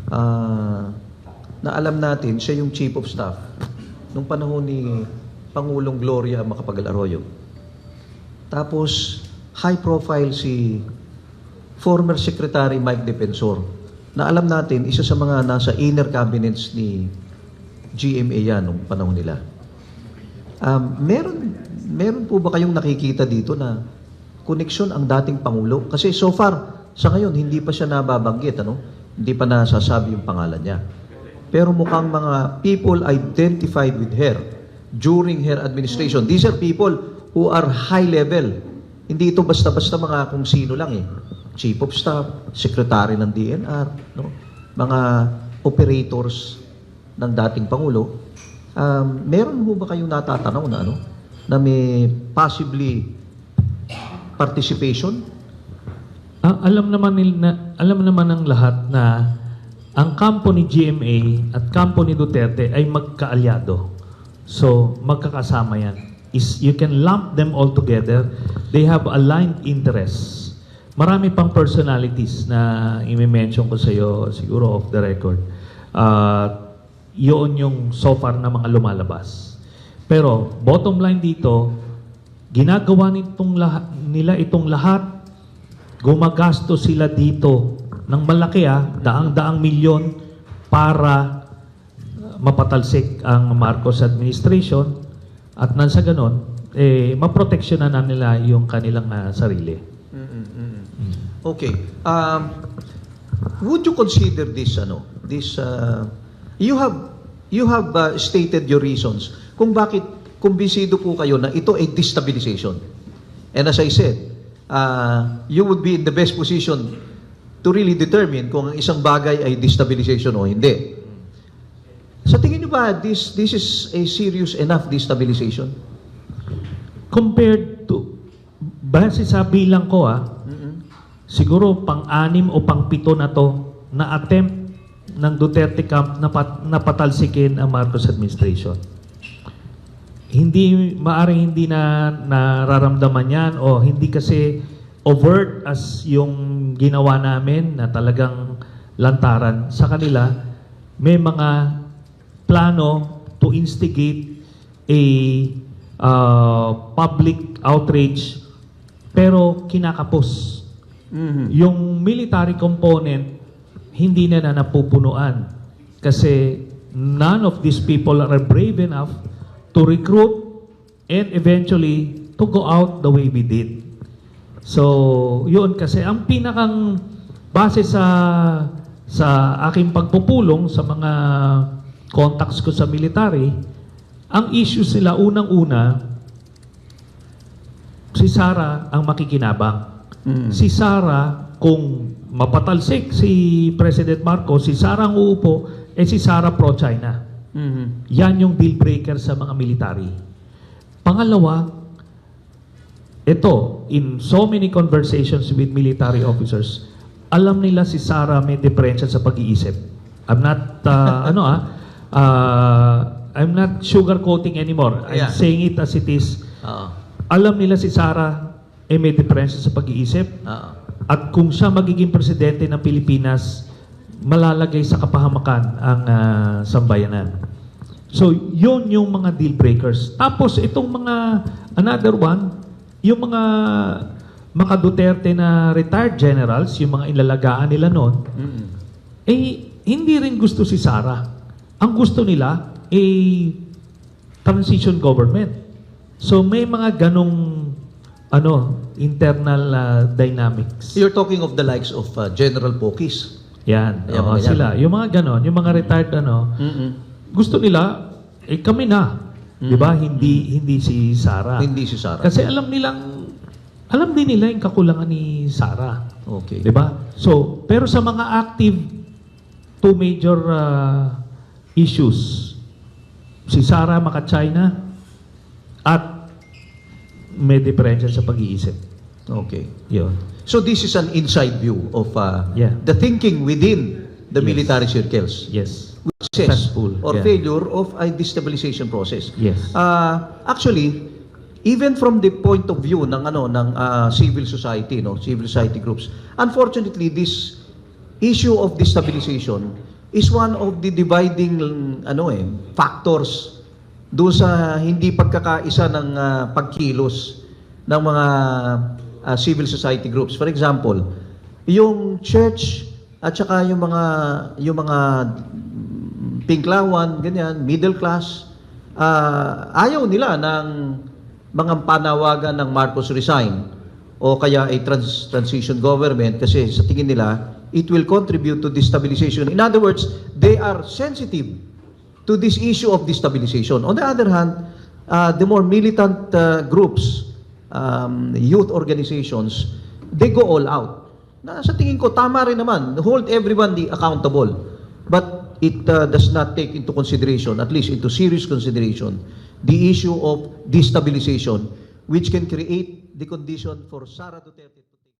na alam natin siya yung Chief of Staff nung panahon ni Pangulong Gloria Macapagal Arroyo. Tapos, high profile si former Secretary Mike Defensor na alam natin, isa sa mga nasa inner cabinets ni GMA yan nung panahon nila. Meron po ba kayong nakikita dito na koneksyon ang dating Pangulo? Kasi so far, sa ngayon, hindi pa siya nababanggit, ano? Hindi pa nasasabi yung pangalan niya. Pero mukhang mga people identified with her during her administration. These are people who are high level. Hindi ito basta-basta mga kung sino lang eh. Chief of Staff, Secretary ng DNR, no? Mga operators ng dating Pangulo. Meron mo ba kayong natatanaw na ano? Na may possibly participation? Alam naman ng lahat na ang kampo ni GMA at kampo ni Duterte ay magkaalyado. So, magkakasama yan. You can lump them all together. They have aligned interests. Marami pang personalities na i-mention ko sa iyo, siguro off the record. Yun yung so far na mga lumalabas. Pero, bottom line dito, ginagawa nila itong lahat, gumagastos sila dito ng malaki daang-daang milyon para mapatalsik ang Marcos administration at nang sa ganon, maproteksyonan na nila yung kanilang sarili. Okay. Would you consider this, you have stated your reasons kung bakit kumbinsido po kayo na ito ay destabilization. And as I said, you would be in the best position to really determine kung ang isang bagay ay destabilization o hindi. Sa tingin niyo ba, this is a serious enough destabilization? Compared to, base sa bilang ko siguro pang-6 o pang-7 na to na attempt ng Duterte camp na patalsikin ang Marcos administration. Maaring hindi na nararamdaman yan o hindi kasi overt as yung ginawa namin na talagang lantaran. Sa kanila, may mga plano to instigate a public outrage pero kinakapos. Yung military component hindi na napupunuan kasi none of these people are brave enough to recruit and eventually to go out the way we did. So, yun kasi ang pinakang base sa aking pagpupulong sa mga contacts ko sa military, ang issue sila unang-una, si Sara ang makikinabang. Si Sara, kung mapatalsik si President Marcos, si Sara ang uupo, si Sara pro-China. Yan yung deal breaker sa mga military. Pangalawa, ito, in so many conversations with military officers, alam nila si Sara may diferensya sa pag-iisip. I'm not, I'm not sugarcoating anymore. I'm saying it as it is. Alam nila si Sara may diferensya sa pag-iisip. At kung siya magiging presidente ng Pilipinas, malalagay sa kapahamakan ang sambayanan. So, yun yung mga deal breakers. Tapos, itong mga, another one, yung mga Duterte na retired generals, yung mga inlalagaan nila noon, hindi rin gusto si Sara. Ang gusto nila, transition government. So, may mga ganong, internal dynamics. You're talking of the likes of General Pokis. Yan. Sila. Yung mga ganon, yung mga retired gusto nila, kami na. Di ba? Hindi si Sara. Hindi si Sara. Kasi alam din nila yung kakulangan ni Sara. Okay. Di ba? So, pero sa mga active, two major issues, si Sara maka-China at may diferensya sa pag-iisip. Okay. Yun. So this is an inside view of the thinking within the military circles. Yes. Success or failure of a destabilization process. Yes. Actually, even from the point of view ng civil society, civil society groups, unfortunately, this issue of destabilization is one of the dividing factors doon sa hindi pagkakaisa ng pagkilos ng mga civil society groups. For example, yung church at saka yung mga pinklawan, ganyan, middle class, ayaw nila ng mga panawagan ng Marcos resign o kaya a transition government kasi sa tingin nila it will contribute to destabilization. In other words, they are sensitive to this issue of destabilization. On the other hand, the more militant groups, youth organizations, they go all out. Na sa tingin ko, tama rin naman. Hold everyone accountable. But it does not take into consideration, at least into serious consideration, the issue of destabilization, which can create the condition for Sara Duterte